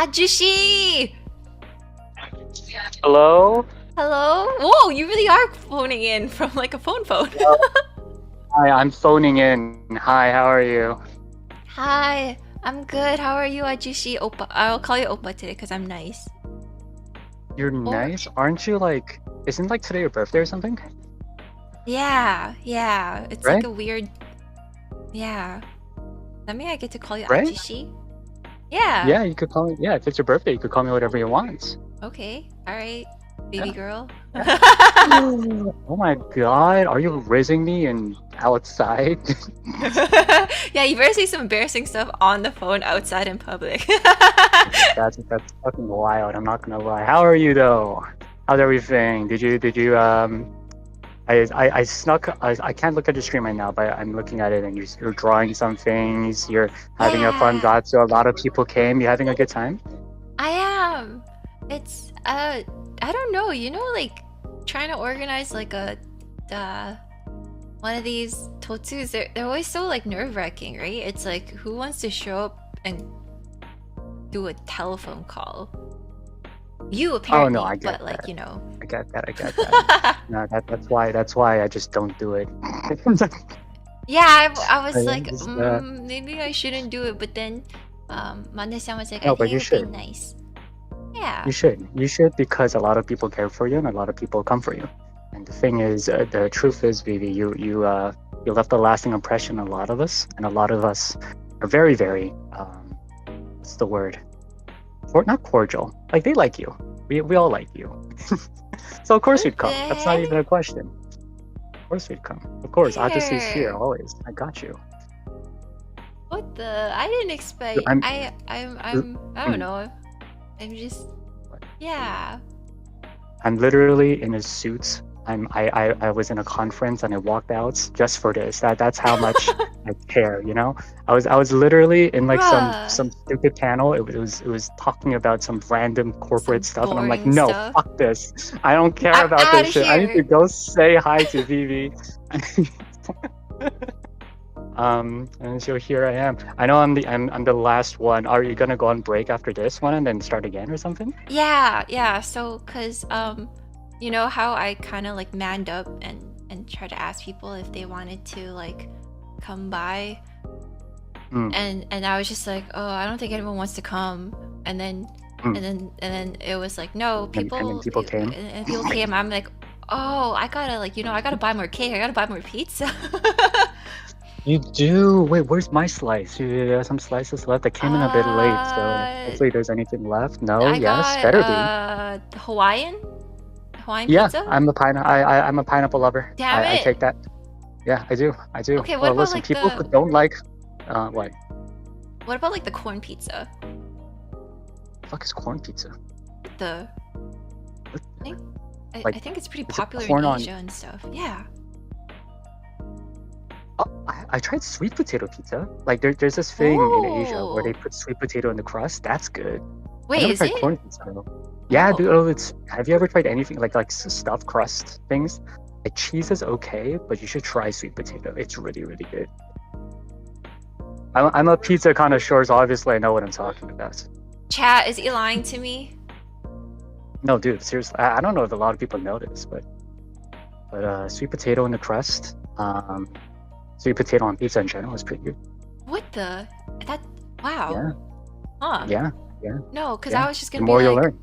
Ajushi! Hello? Hello? Whoa, you really are phoning in from like a phone. Hi, I'm phoning in. Hi, how are you? Hi, I'm good. How are you, Ajushi? Oppa. I'll call you Oppa today because I'm nice. You're Or nice? Aren't you like, isn't like today your birthday or something? yeah. It's like Right? a weird. Yeah. That mean I get to call you Right? Ajushi? Yeah. Yeah, you could call me, yeah, if it's your birthday, you could call me whatever you want. Okay. All right, baby Yeah, girl. yeah. Oh my god, are you raising me and outside? Yeah, you better say some embarrassing stuff on the phone outside in public. That's fucking wild, I'm not gonna lie. How are you though? How's everything? I snuck. I can't look at the stream right now, but I'm looking at it, and you're drawing some things. You're having a fun Yeah, vibe. So a lot of people came. You having a good time? I am. It's I don't know, like trying to organize like a uh one of these totsus, they're always so like nerve-wracking, right? It's like who wants to show up and do a telephone call? You Oh no, apparently, I get but like, that. I get that. I get that. No, that's why I just don't do it. Yeah, I was like, Just, maybe I shouldn't do it, but then Mande-san was like, I no, think but it you would be should. nice. Yeah. You should. You should because a lot of people care for you and a lot of people come for you. And the thing is, the truth is, Vivi, you left a lasting impression on a lot of us, and a lot of us are very, very what's the word? Not cordial. Like they like you. We all like you. So of course What we'd the come. That's not even heck? a question. Of course we'd come. Of course, Ajusti's here Here. always. I got you. What the? I didn't expect. I'm. I don't mm, know. I'm just. Yeah. I'm literally in a suit. I was in a conference and I walked out just for this. That's how much I care, you know? I was literally in like Bruh. some stupid panel. It was talking about some random corporate Some stuff and I'm like, boring no, stuff. fuck this. I don't care I'm about out this of shit. I need to here. go say hi to Vivi. And so here I am. I know I'm the last one. Are you gonna go on break after this one and then start again or something? Yeah. So, cause you know how I kind of like manned up and tried to ask people if they wanted to like come by, Mm, and I was just like, oh, I don't think anyone wants to come, and then mm. it was like, no, And then people came. and people came. I'm like, oh, I gotta like, I gotta buy more cake. I gotta buy more pizza. You do. Wait, where's my slice? You have some slices left. I came in a bit late, so uh, hopefully there's anything left. No, I yes, got better be. Hawaiian Yeah, pizza. I'm a pineapple lover. Damn I it. take that. Yeah, I do. Okay, what Well, about listen, like people who don't like, what? the corn pizza? Fuck is corn pizza? The What? I think I Like, think it's pretty is it popular in corn on? Asia and stuff. Yeah. Oh, I tried sweet potato pizza. Like, there's this thing in Asia where they Oh, put sweet potato in the crust. That's good. I wait, never is tried it? corn pizza though. Yeah, dude. Oh, Oh, it's. Have you ever tried anything like stuffed crust things? Like cheese is okay, but you should try sweet potato. It's really really good. I'm a pizza connoisseur, so obviously I know what I'm talking about. chat, is he lying to me? No, dude, seriously, I don't know if a lot of people know this, but sweet potato in the crust, sweet potato on pizza in general is pretty good. What the? That wow. Yeah, Huh. yeah, yeah, No, because yeah. I was just The gonna be more you like, learn.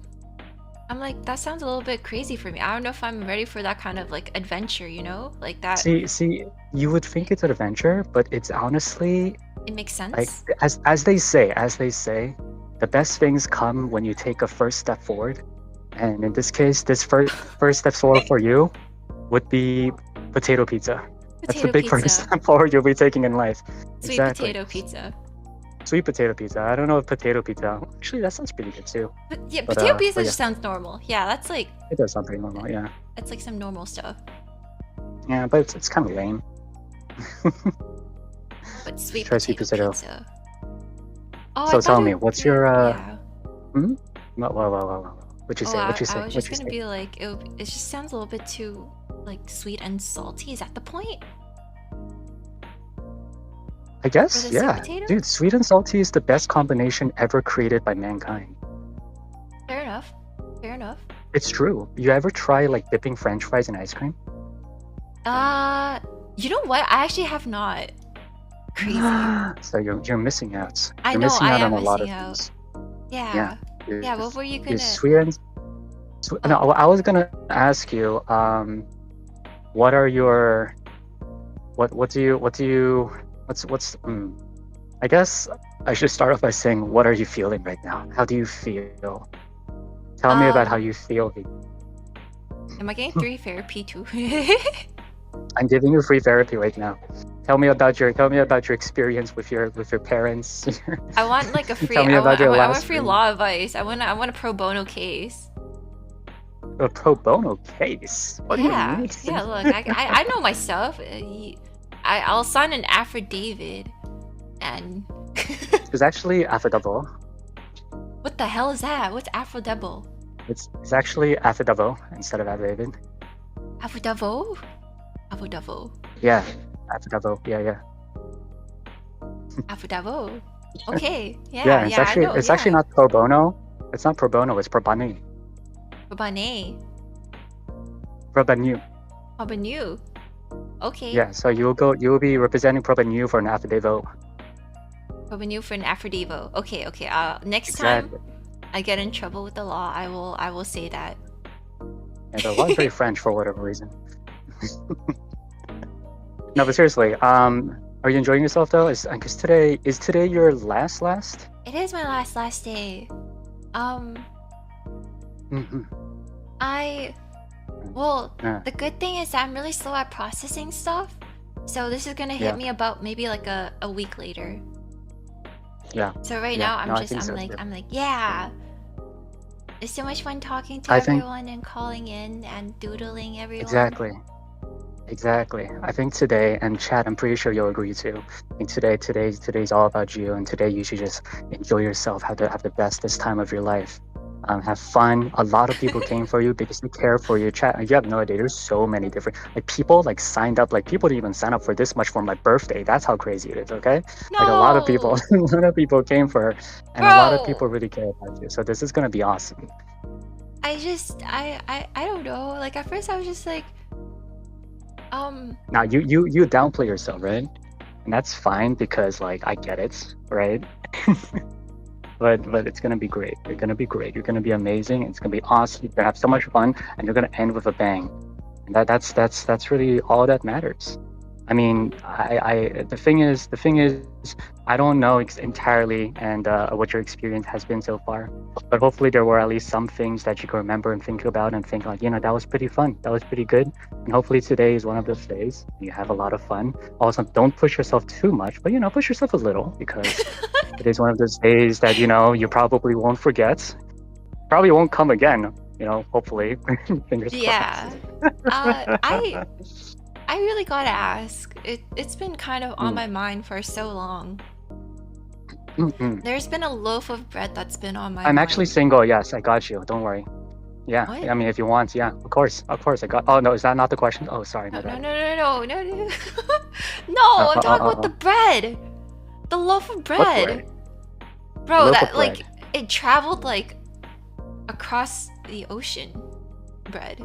I'm like, that sounds a little bit crazy for me. I don't know if I'm ready for that kind of like adventure, like that. See, you would think it's an adventure, but it's honestly It makes like sense. as they say, the best things come when you take a first step forward. And in this case, this first step forward for you would be potato pizza. That's the Potato big first pizza. step forward you'll be taking in life. Sweet Exactly. potato pizza. Sweet potato pizza. I don't know if potato pizza. Actually, that sounds pretty good too. But yeah, But potato pizza yeah, just sounds normal. Yeah, it does sound pretty normal. Yeah, that's like some normal stuff. yeah, but it's kind of lame. But sweet Try sweet potato potato. pizza. Oh, I So thought tell it me, would what's be, your yeah. hmm? What'd you Oh, say? What'd you I say? was What'd just you gonna say? be like, it just sounds a little bit too like sweet and salty. Is that the point I for guess, the sweet yeah. potato? Dude, sweet and salty is the best combination ever created by mankind. Fair enough. It's true. You ever try like dipping French fries in ice cream? You know what? I actually have not. Crazy. So you're missing out. I You're know missing I out on am a lot missing of out. things. Yeah. Yeah. Yeah, what were you Because gonna... sweet and no, Oh. I was gonna ask you, what are your what do you I guess I should start off by saying, what are you feeling right now? How do you feel? Tell me about how Um, you feel. am I getting 3 therapy too? I'm giving you free therapy right now. Tell me about your experience with your parents. I want like a free... Tell me about your I want last free dream. law advice. I want a pro bono case. A pro bono case. What do you Yeah. mean? Yeah, look, I know my stuff. I'll sign an affidavit and... It's actually affidavit. What the hell is that? What's affidavit? It's actually affidavit instead of affidavit. Affidavit? Affidavit. Yeah, affidavit. Yeah. Affidavit. Okay. Yeah, Yeah, it's yeah, I know. actually Yeah. not pro bono. It's not pro bono. It's pro bono. Babane. Pro bono. Babanu. Okay. Yeah, so you will be representing pro bono for an affidavit. Babanu for an affidavit. Okay, okay. Next Exactly. time I get in trouble with the law, I will say that. And the law is very French for whatever reason. No, but seriously, are you enjoying yourself though? Is today your last? It is my last day. Mm-hmm. Well, Yeah. the good thing is that I'm really slow at processing stuff. So this is gonna hit me about maybe like a week later. Yeah. So right Yeah. now I'm No, I think so, too. I'm like, yeah. It's so much fun talking to I think everyone and calling in and doodling everyone. exactly. I think today, and Chad, I'm pretty sure you'll agree too. I think today's all about you, and today you should just enjoy yourself, have the bestest time of your life. Have fun. A lot of people came for you because they care for you. Chat, you have no idea. There's so many different people signed up. Like people didn't even sign up for this much for my birthday. That's how crazy it is. Okay, No. like a lot of people, came for her, and a lot of people really care about you. So this is gonna be awesome. I don't know. Like at first I was just like, Now you downplay yourself, right? And that's fine because I get it, right? But it's gonna be great. You're gonna be great. You're gonna be amazing. It's gonna be awesome. You're gonna have so much fun, and you're gonna end with a bang. And that's really all that matters. I mean, the thing is, I don't know entirely and what your experience has been so far, but hopefully there were at least some things that you can remember and think about and think that was pretty fun, that was pretty good, and hopefully today is one of those days you have a lot of fun. Also, don't push yourself too much, but push yourself a little because it is one of those days that you probably won't forget, probably won't come again. Hopefully, fingers yeah. crossed. I really gotta ask. It's been kind of on my mind for so long. There's been a loaf of bread that's been on my mind. I'm actually single. Yes, I got you. Don't worry. Yeah. What? I mean, if you want, yeah, of course. I got. Oh no, is that not the question? Oh, sorry. No, My bad. no. No, I'm talking about the bread. The loaf of bread. What bread? Bro, Loaf that of bread. it traveled across the ocean. Bread.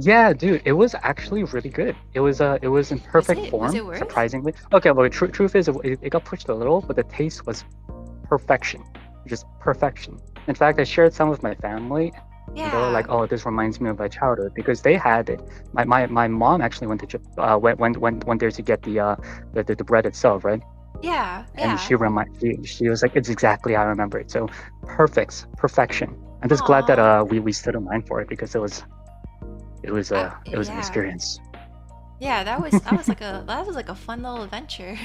Yeah, dude, it was actually really good. It was in perfect form. Was it worth? Surprisingly. Okay, well, truth is, it got pushed a little, but the taste was perfection, just perfection. In fact, I shared some with my family. Yeah. And they were like, "Oh, this reminds me of my childhood," because they had it. My mom actually went there to get the bread itself, right? Yeah. And she was like, "It's exactly how I remember it." So perfection. I'm just glad that we stood in line for it because it was an experience. Yeah, that was like a fun little adventure.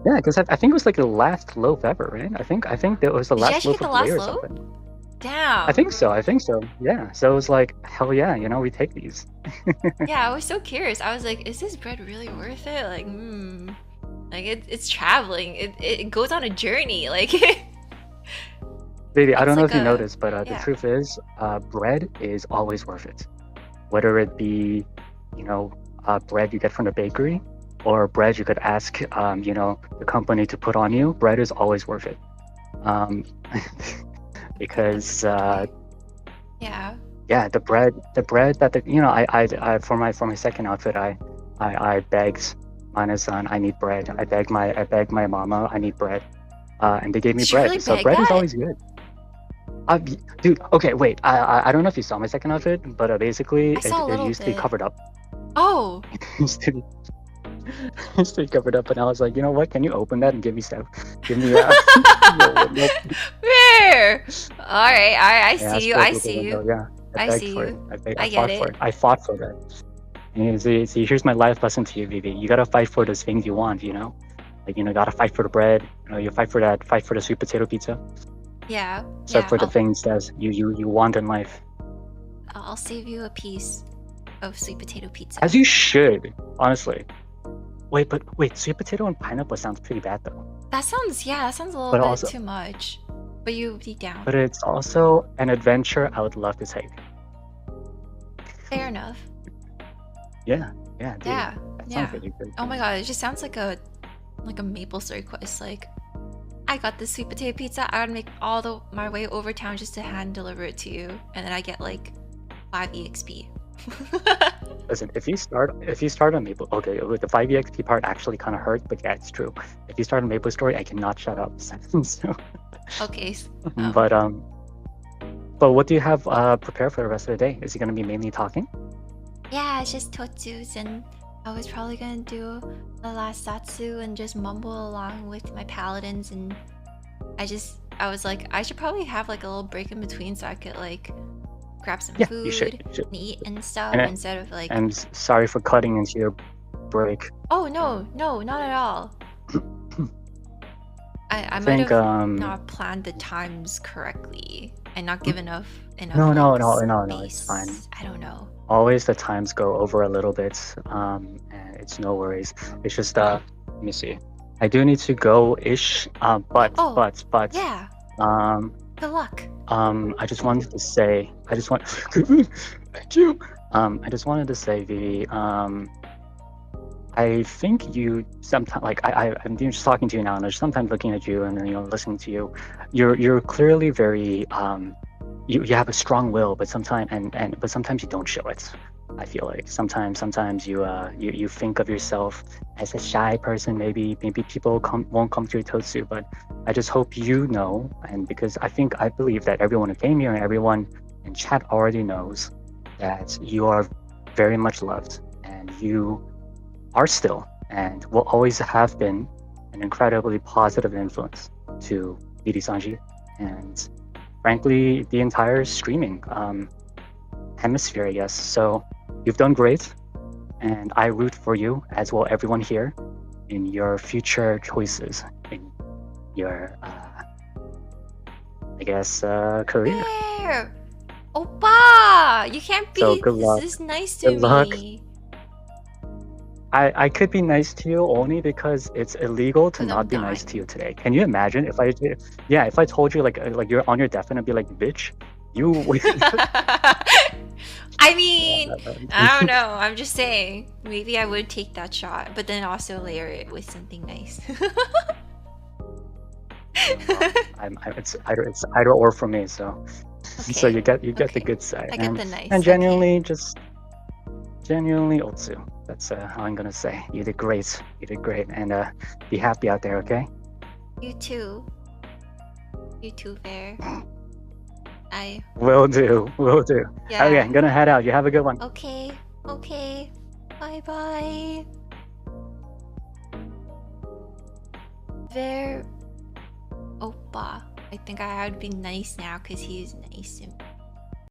Yeah, because I think it was like the last loaf ever, right? I think that was the last loaf of the day or something. Damn. I think so. Yeah. So it was like, hell yeah, we take these. Yeah, I was so curious. I was like, is this bread really worth it? Like it's traveling. It goes on a journey. Like Baby, I don't know if you noticed, but the truth is, bread is always worth it. Whether it be, bread you get from the bakery, or bread you could ask, the company to put on you, bread is always worth it. Because Yeah. Yeah, the bread that I for my second outfit, I begged Mana-san, I need bread. I begged my mama, I need bread. And they gave me Did you really bread. So beg bread is that? always good. Dude, okay, wait. I don't know if you saw my second outfit, but basically I saw a it little used to be bit. covered up. Oh, It used to be, used to be covered up, and I was like, you know what? Can you open that and give me stuff? Give me no. where? All right, I Yeah, I see you. spoke I with the see window. you. Yeah, I I begged see for it. you. I I get fought for it. it. I fought for that. And see, here's my life lesson to you, Vivi. You gotta fight for those things you want. Like gotta fight for the bread. You fight for that. Fight for the sweet potato pizza. Yeah, Fight yeah. for the things that you want in life. I'll save you a piece of sweet potato As pizza. you should, honestly. Wait, sweet potato and pineapple sounds pretty bad though. That sounds, yeah, that sounds a little But bit also, too much. But you be but down. it's also an adventure I would love to take. Fair enough. Yeah, yeah, dude, Yeah, that sounds yeah. really good. Oh my god, it just sounds like a Maple Story quest. Like, I got this sweet potato pizza. I would make my way over town just to hand deliver it to you, and then I get like 5 exp. Listen, if you start on Maple, okay, with the 5 EXP part actually kind of hurt, but yeah, it's true. If you start on Maple Story, I cannot shut up. So, Okay. but but what do you have prepared for the rest of the day? Is he gonna be mainly talking? Yeah, it's just Totsus, and I was probably gonna do the last Satsu and just mumble along with my paladins, and I was like, I should probably have like a little break in between so I could like grab some Yeah, you should. food You should. and eat and stuff And instead of like, sorry for cutting into your break. oh no, no, not at all. I I might think have not planned the times correctly and not given enough no, like it's fine. space. I don't know. Always the times go over a little bit, and it's no worries. It's just let me see. I do need to go ish. Oh, But yeah. um Good luck. I just wanted to say thank you. I just wanted to say, Vivi, I think you sometimes like I'm just talking to you now, and I'm sometimes looking at you and then listening to you. You're clearly very you have a strong will, but sometimes but sometimes you don't show it. I feel like sometimes you think of yourself as a shy person. Maybe people won't come to your Totsu, but I just hope you know, and because I believe that everyone who came here and everyone in chat already knows that you are very much loved, and you are still and will always have been an incredibly positive influence to NIJISANJI and frankly the entire streaming hemisphere, I guess. So you've done great, and I root for you as well everyone here in your future choices in your I guess career. There! Oppa! You can't So be good luck. this nice to Good luck. me. I could be nice to you only because it's illegal to 'Cause I'm not be nice to you dying. today. Can you imagine if I told you like you're on your deathbed and be like, bitch, you I mean, I don't know. I'm just saying. Maybe I would take that shot, but then also layer it with something nice. it's either or for me. So so Okay. you get the Okay. good side, I get the nice. and Okay. genuinely Otsu. That's all I'm gonna say. You did great. You did great, and be happy out there, okay? You too. You too, Bear. I. Will do. Will do. Okay, Yeah. I'm gonna head out. You have a good one. Okay. Okay. Bye bye. Bear. Oppa. I think I had to be nice now because he's nice to me.